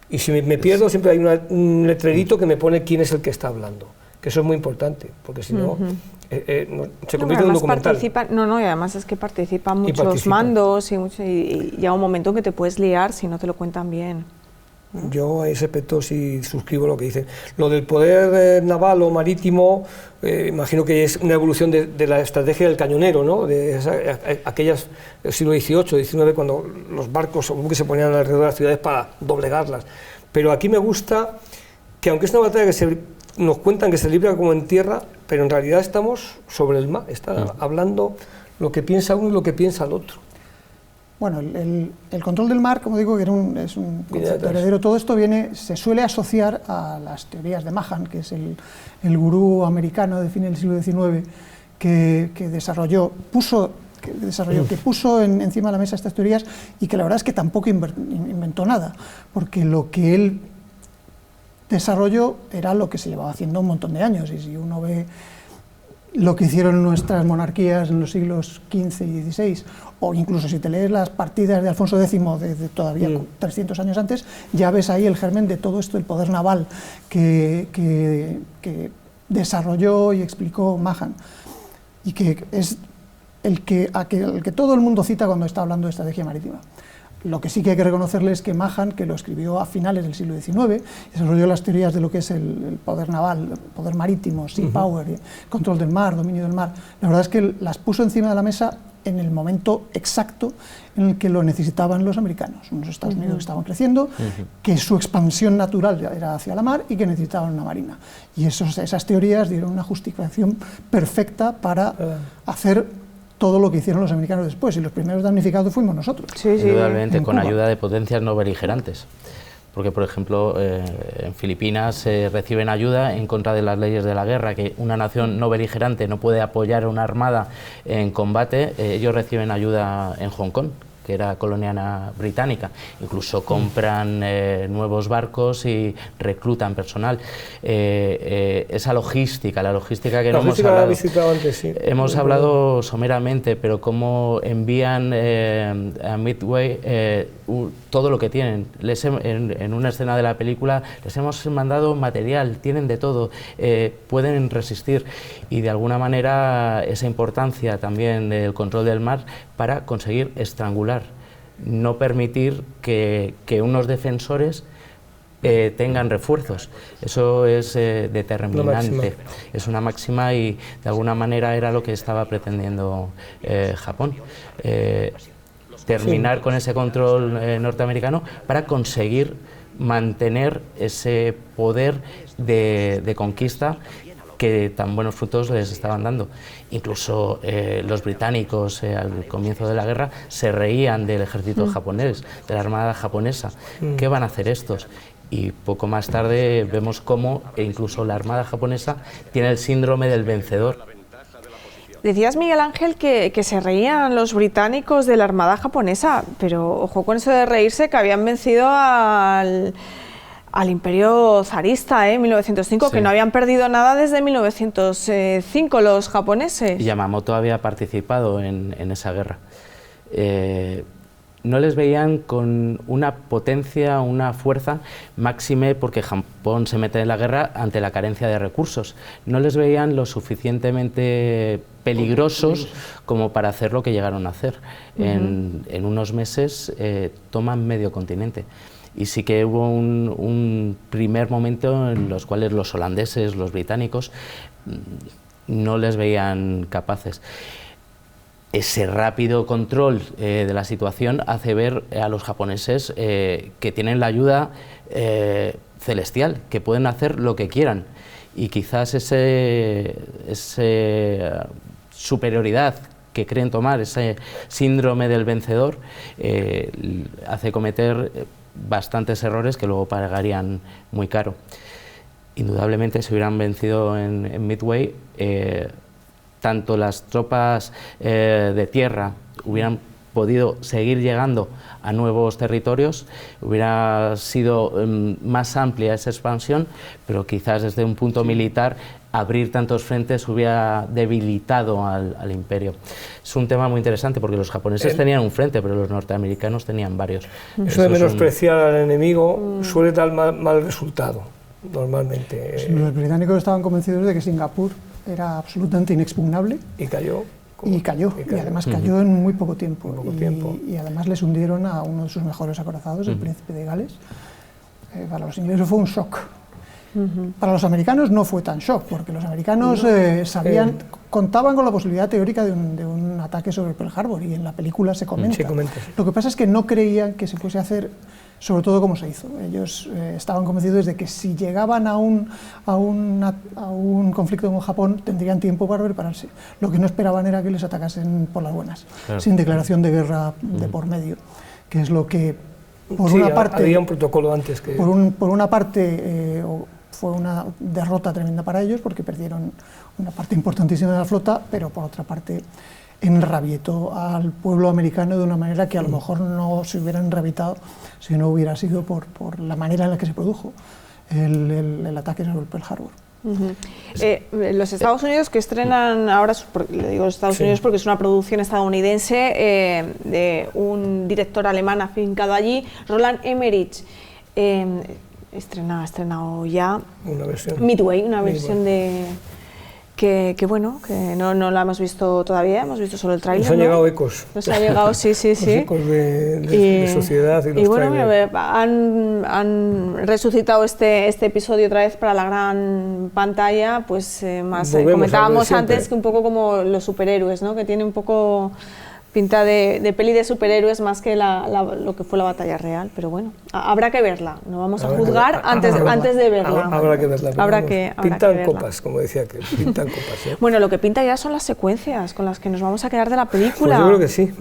Y si me pierdo, siempre hay un letrerito que me pone quién es el que está hablando, que eso es muy importante, porque si no, se convierte en un documental. Y además es que participan muchos mandos y llega un momento en que te puedes liar si no te lo cuentan bien. Yo a ese respecto sí suscribo lo que dicen. Lo del poder naval o marítimo, imagino que es una evolución de la estrategia del cañonero, ¿no? De aquellas del siglo XVIII, XIX, cuando los barcos o buques se ponían alrededor de las ciudades para doblegarlas. Pero aquí me gusta que, aunque es una batalla que nos cuentan que se libra como en tierra, pero en realidad estamos sobre el mar, está hablando lo que piensa uno y lo que piensa el otro. Bueno, el control del mar, como digo, que es un concepto heredero. Todo esto se suele asociar a las teorías de Mahan, que es el gurú americano de fin del siglo XIX, que puso encima de la mesa estas teorías, y que la verdad es que tampoco inventó nada, porque lo que él desarrolló era lo que se llevaba haciendo un montón de años, y si uno ve lo que hicieron nuestras monarquías en los siglos XV y XVI, o incluso si te lees las partidas de Alfonso X de todavía 300 años antes, ya ves ahí el germen de todo esto, el poder naval que desarrolló y explicó Mahan, y que es el que todo el mundo cita cuando está hablando de estrategia marítima. Lo que sí que hay que reconocerle es que Mahan, que lo escribió a finales del siglo XIX, desarrolló las teorías de lo que es el poder naval, el poder marítimo, sea power, control del mar, dominio del mar. La verdad es que las puso encima de la mesa en el momento exacto en el que lo necesitaban los americanos, unos Estados Unidos que estaban creciendo, que su expansión natural era hacia la mar y que necesitaban una marina. Y esas teorías dieron una justificación perfecta para hacer todo lo que hicieron los americanos después, y los primeros damnificados fuimos nosotros. Indudablemente, con ayuda de potencias no beligerantes. Porque, por ejemplo, en Filipinas reciben ayuda en contra de las leyes de la guerra, que una nación no beligerante no puede apoyar a una armada en combate. Ellos reciben ayuda en Hong Kong, que era colonia británica. Incluso compran nuevos barcos y reclutan personal. Esa logística, la logística que no hemos hablado, visitado antes, sí. Hemos hablado someramente, pero cómo envían a Midway todo lo que tienen. En una escena de la película les hemos mandado material, tienen de todo, pueden resistir, y de alguna manera esa importancia también del control del mar para conseguir estrangular, no permitir que unos defensores tengan refuerzos. Eso es determinante, es una máxima, y de alguna manera era lo que estaba pretendiendo Japón. Terminar con ese control norteamericano para conseguir mantener ese poder de conquista que tan buenos frutos les estaban dando. Incluso los británicos al comienzo de la guerra se reían del ejército japonés, de la armada japonesa. ¿Qué van a hacer estos? Y poco más tarde vemos cómo incluso la armada japonesa tiene el síndrome del vencedor. Decías, Miguel Ángel, que se reían los británicos de la armada japonesa, pero ojo con eso de reírse, que habían vencido al imperio zarista en 1905, que no habían perdido nada desde 1905 los japoneses. Yamamoto había participado en esa guerra. No les veían con una potencia, una fuerza máxime, porque Japón se mete en la guerra ante la carencia de recursos. No les veían lo suficientemente peligrosos como para hacer lo que llegaron a hacer. En unos meses toman medio continente. Y sí que hubo un primer momento en los cuales los holandeses, los británicos, no les veían capaces. Ese rápido control de la situación hace ver a los japoneses que tienen la ayuda celestial, que pueden hacer lo que quieran, y quizás esa superioridad que creen tomar, ese síndrome del vencedor, hace cometer bastantes errores que luego pagarían muy caro. Indudablemente, si hubieran vencido en Midway, tanto las tropas de tierra hubieran podido seguir llegando a nuevos territorios, hubiera sido más amplia esa expansión, pero quizás desde un punto militar abrir tantos frentes hubiera debilitado al imperio. Es un tema muy interesante, porque los japoneses tenían un frente, pero los norteamericanos tenían varios. Eso de menospreciar al enemigo suele dar mal resultado, normalmente. Sí, los británicos estaban convencidos de que Singapur era absolutamente inexpugnable. Y cayó. Y además cayó en muy poco tiempo. Y además les hundieron a uno de sus mejores acorazados, el Príncipe de Gales. Para los ingleses fue un shock. Para los americanos no fue tan shock, porque los americanos contaban con la posibilidad teórica de un ataque sobre Pearl Harbor, y en la película se comenta. Lo que pasa es que no creían que se fuese a hacer, sobre todo como se hizo. Ellos estaban convencidos de que si llegaban a un conflicto con Japón tendrían tiempo para prepararse. Lo que no esperaban era que les atacasen por las buenas, sin declaración de guerra de por medio, que es lo que, por una parte, había un protocolo antes que... Por una parte fue una derrota tremenda para ellos, porque perdieron una parte importantísima de la flota, pero por otra parte enrabietó al pueblo americano de una manera que a lo mejor no se hubiera enrabietado si no hubiera sido por la manera en la que se produjo el ataque sobre Pearl Harbor. Los Estados Unidos que estrenan ahora, le digo Estados Unidos porque es una producción estadounidense de un director alemán afincado allí, Roland Emmerich, ha estrenado ya una versión. Midway, una versión de... Que bueno, que no la hemos visto todavía, hemos visto solo el tráiler. Nos han llegado ecos. Nos ha llegado, sí. Ecos de sociedad y los y bueno, trailers. han resucitado este episodio otra vez para la gran pantalla, pues más comentábamos antes que un poco como los superhéroes, ¿no? Que tiene un poco pinta de peli de superhéroes más que lo que fue la batalla real, pero bueno, habrá que verla, no vamos a juzgar antes de verla. Habrá que verla. Pintan que copas, como decía que pintan copas. Bueno, lo que pinta ya son las secuencias con las que nos vamos a quedar de la película. Pues yo creo que sí,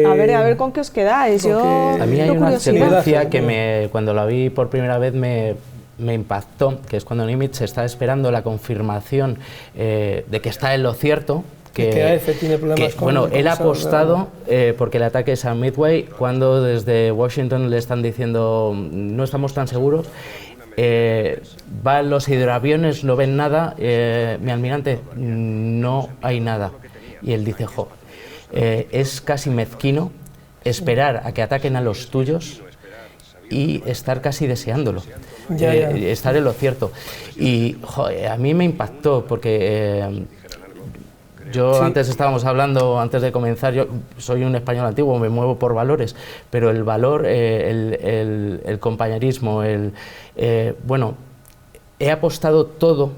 a ver con qué os quedáis. A mí hay una secuencia que cuando la vi por primera vez me impactó, que es cuando Nimitz está esperando la confirmación de que está en lo cierto. Que AF tiene problemas bueno, él ha apostado porque el ataque es a Midway, cuando desde Washington le están diciendo no estamos tan seguros, van los hidroaviones, no ven nada, mi almirante, no hay nada. Y él dice, es casi mezquino esperar a que ataquen a los tuyos y estar casi deseándolo, estar en lo cierto. Y a mí me impactó porque... antes estábamos hablando, antes de comenzar, yo soy un español antiguo, me muevo por valores, pero el valor, el compañerismo, bueno, he apostado todo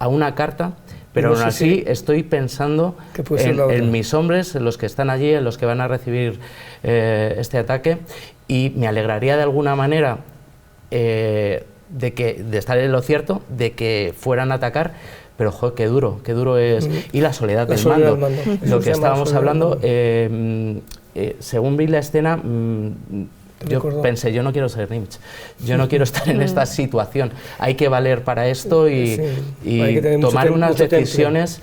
a una carta, pero aún así estoy pensando en mis hombres, en los que están allí, en los que van a recibir este ataque, y me alegraría de alguna manera de estar en lo cierto, de que fueran a atacar. Pero, qué duro es. Y la soledad del mando. Lo que estábamos hablando, según vi la escena, yo pensé, yo no quiero ser Nimitz, yo no quiero estar en esta situación. Hay que valer para esto y tomar unas decisiones.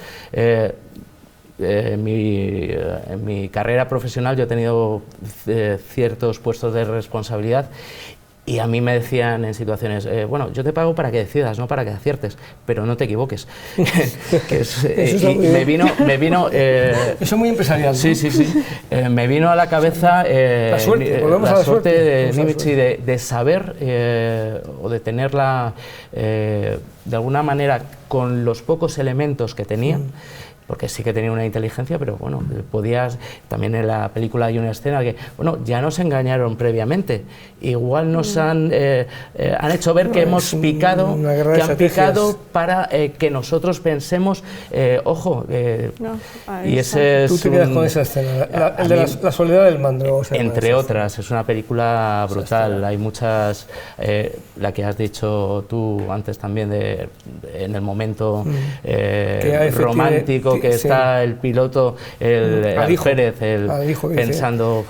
En mi carrera profesional yo he tenido ciertos puestos de responsabilidad. Y a mí me decían en situaciones, bueno, yo te pago para que decidas, no para que aciertes, pero no te equivoques. Me vino eso es muy empresarial, ¿no? Sí. Me vino a la cabeza la suerte de Nimitz y de saber o de tenerla de alguna manera con los pocos elementos que tenía. Porque sí que tenía una inteligencia, pero bueno, también en la película hay una escena que, bueno, ya nos engañaron previamente, igual nos han hecho ver que hemos picado, que han picado para que nosotros pensemos, y ese es Tú te quedas con esa escena, la soledad del mando. Entre otras, es una película brutal, hay muchas, la que has dicho tú antes también, en el momento romántico, que está el piloto, el Pérez, pensando,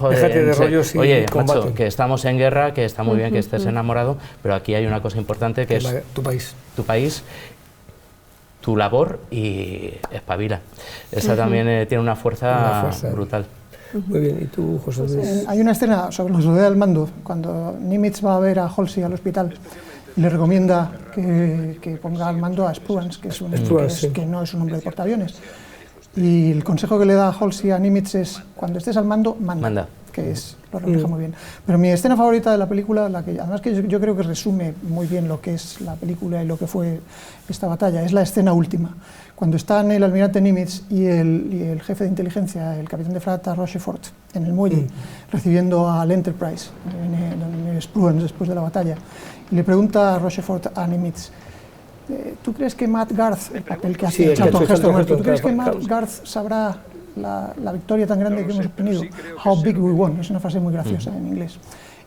oye, macho, que estamos en guerra, que está muy bien que estés enamorado, pero aquí hay una cosa importante que es tu país, tu labor y espabila. Esa también tiene una fuerza brutal. Muy bien, ¿y tú, José Luis? Hay una escena sobre la soledad del mando, cuando Nimitz va a ver a Halsey al hospital. Le recomienda que ponga al mando a Spruance, que no es un hombre de portaaviones. Y el consejo que le da Halsey a Nimitz es, cuando estés al mando, manda. Que lo refleja muy bien. Pero mi escena favorita de la película, además que yo creo que resume muy bien lo que es la película y lo que fue esta batalla, es la escena última. Cuando están el almirante Nimitz y el jefe de inteligencia, el capitán de fragata Rochefort, en el muelle, recibiendo al Enterprise, en Spruance, después de la batalla, y le pregunta a Rochefort a Nimitz, ¿tú crees que Matt Garth, el papel que hace Charlton Heston, ¿tú crees que Matt Garth sabrá la victoria tan grande que hemos obtenido? How big we won, es una frase muy graciosa en inglés.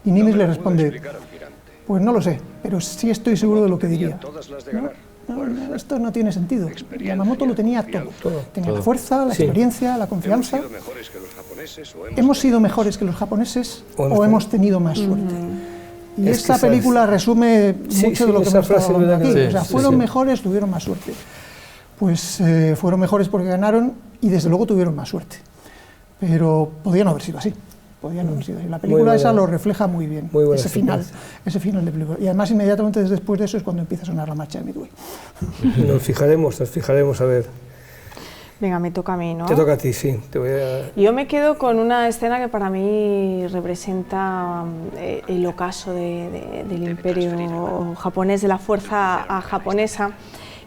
Y Nimitz le responde, pues no lo sé, pero sí estoy seguro de lo que diría. No, esto no tiene sentido. Yamamoto lo tenía todo. Tenía la fuerza, la experiencia, la confianza. ¿Hemos sido mejores que los japoneses o hemos tenido más suerte? Y esta película resume mucho de lo que hemos estado hablando aquí. O sea, fueron mejores, tuvieron más suerte. Pues fueron mejores porque ganaron y desde luego tuvieron más suerte. Pero podía no haber sido así. podían no haber sido así. La película esa lo refleja muy bien, ese final de película. Y además inmediatamente después de eso es cuando empieza a sonar la marcha de Midway. Nos fijaremos a ver. Venga, me toca a mí, ¿no? Te toca a ti, sí. Yo me quedo con una escena que para mí representa el ocaso del imperio japonés, de la fuerza japonesa,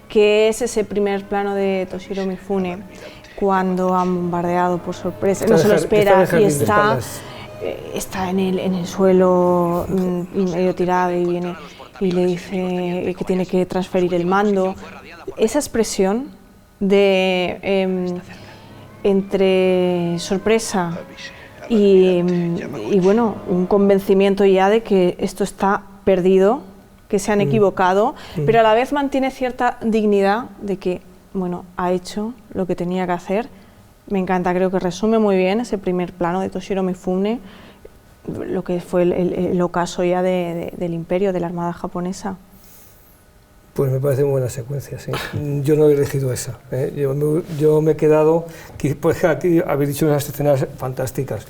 que es ese primer plano de Toshiro Mifune, cuando han bombardeado por sorpresa, no se lo espera y está en el suelo medio tirado y viene y le dice que tiene que transferir el mando. Esa expresión de entre sorpresa y bueno, un convencimiento ya de que esto está perdido, que se han equivocado, pero a la vez mantiene cierta dignidad de que, bueno, ha hecho lo que tenía que hacer. Me encanta, creo que resume muy bien ese primer plano de Toshiro Mifune, lo que fue el ocaso ya del imperio, de la armada japonesa. Pues me parece muy buena secuencia, sí. Yo no he elegido esa, ¿eh? Yo me he quedado, pues aquí habéis dicho unas escenas fantásticas.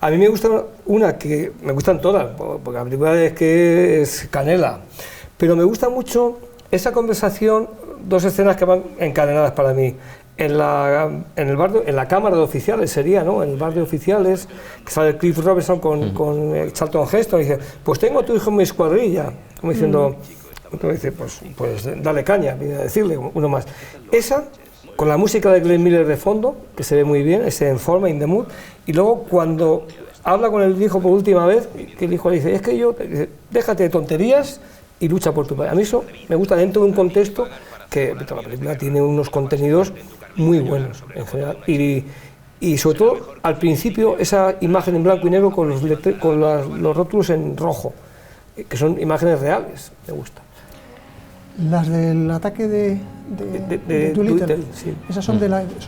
A mí me gusta una que, me gustan todas, porque la película es que es canela, pero me gusta mucho esa conversación, dos escenas que van encadenadas para mí. En el bar en la cámara de oficiales sería, ¿no? En el bar de oficiales, que sale Cliff Robertson con Charlton Heston y dice, pues tengo a tu hijo en mi escuadrilla, como diciendo... Entonces dice, pues dale caña, viene a decirle uno más. Esa, con la música de Glenn Miller de fondo, que se ve muy bien, ese En Forma, In the Mood, y luego cuando habla con el hijo por última vez, que el hijo le dice, es que déjate de tonterías y lucha por tu país. A mí eso me gusta dentro de un contexto que la película tiene unos contenidos muy buenos en general, y sobre todo al principio esa imagen en blanco y negro con los rótulos en rojo, que son imágenes reales, me gusta. Las del ataque de Doolittle, sí. Esas son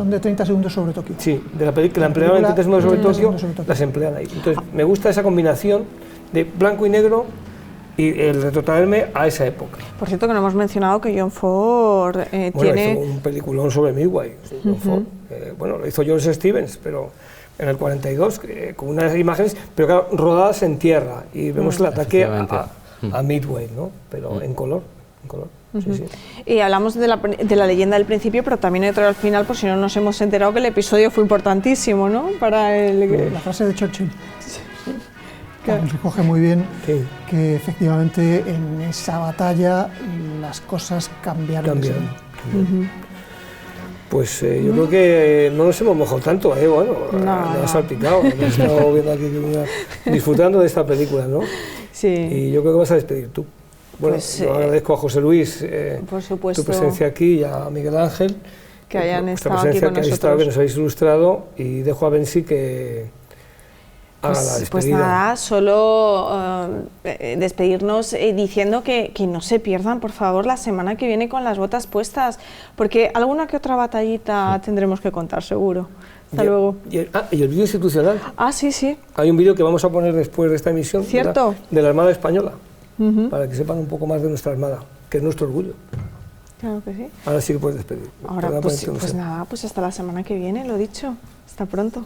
de 30 segundos sobre Tokio. Sí, de la película, la emplearon en 30 segundos sobre Tokio, las emplean ahí. Entonces, me gusta esa combinación de blanco y negro y el retrotraerme a esa época. Por cierto, que no hemos mencionado que John Ford tiene... hizo un peliculón sobre Midway. John Ford, bueno, lo hizo George Stevens, pero en el 42, con unas imágenes, pero claro, rodadas en tierra, y vemos el ataque a Midway, ¿no? Pero en color. Sí, sí. Y hablamos de la leyenda del principio, pero también hay otra al final, por si no nos hemos enterado que el episodio fue importantísimo, ¿no? Para la frase de Churchill. Claro. Recoge muy bien que efectivamente en esa batalla las cosas cambiaron. Pues yo creo que no nos hemos mojado tanto, bueno, nos ha salpicado, hemos estado viendo aquí, disfrutando de esta película, ¿no? Sí. Y yo creo que vas a despedir tú. Bueno, pues, yo agradezco a José Luis por supuesto, tu presencia aquí y a Miguel Ángel que hayan estado aquí con nosotros, que nos habéis ilustrado, y dejo a Bensi que haga la despedida. Pues nada, solo despedirnos diciendo que no se pierdan, por favor, la semana que viene con las botas puestas, porque alguna que otra batallita tendremos que contar, seguro. Hasta luego. ¿Y el vídeo institucional? Sí. Hay un vídeo que vamos a poner después de esta emisión de la Armada Española. Para que sepan un poco más de nuestra Armada, que es nuestro orgullo. Claro que sí. Ahora sí que puedes despedir. Ahora pues nada, pues hasta la semana que viene, lo dicho. Hasta pronto.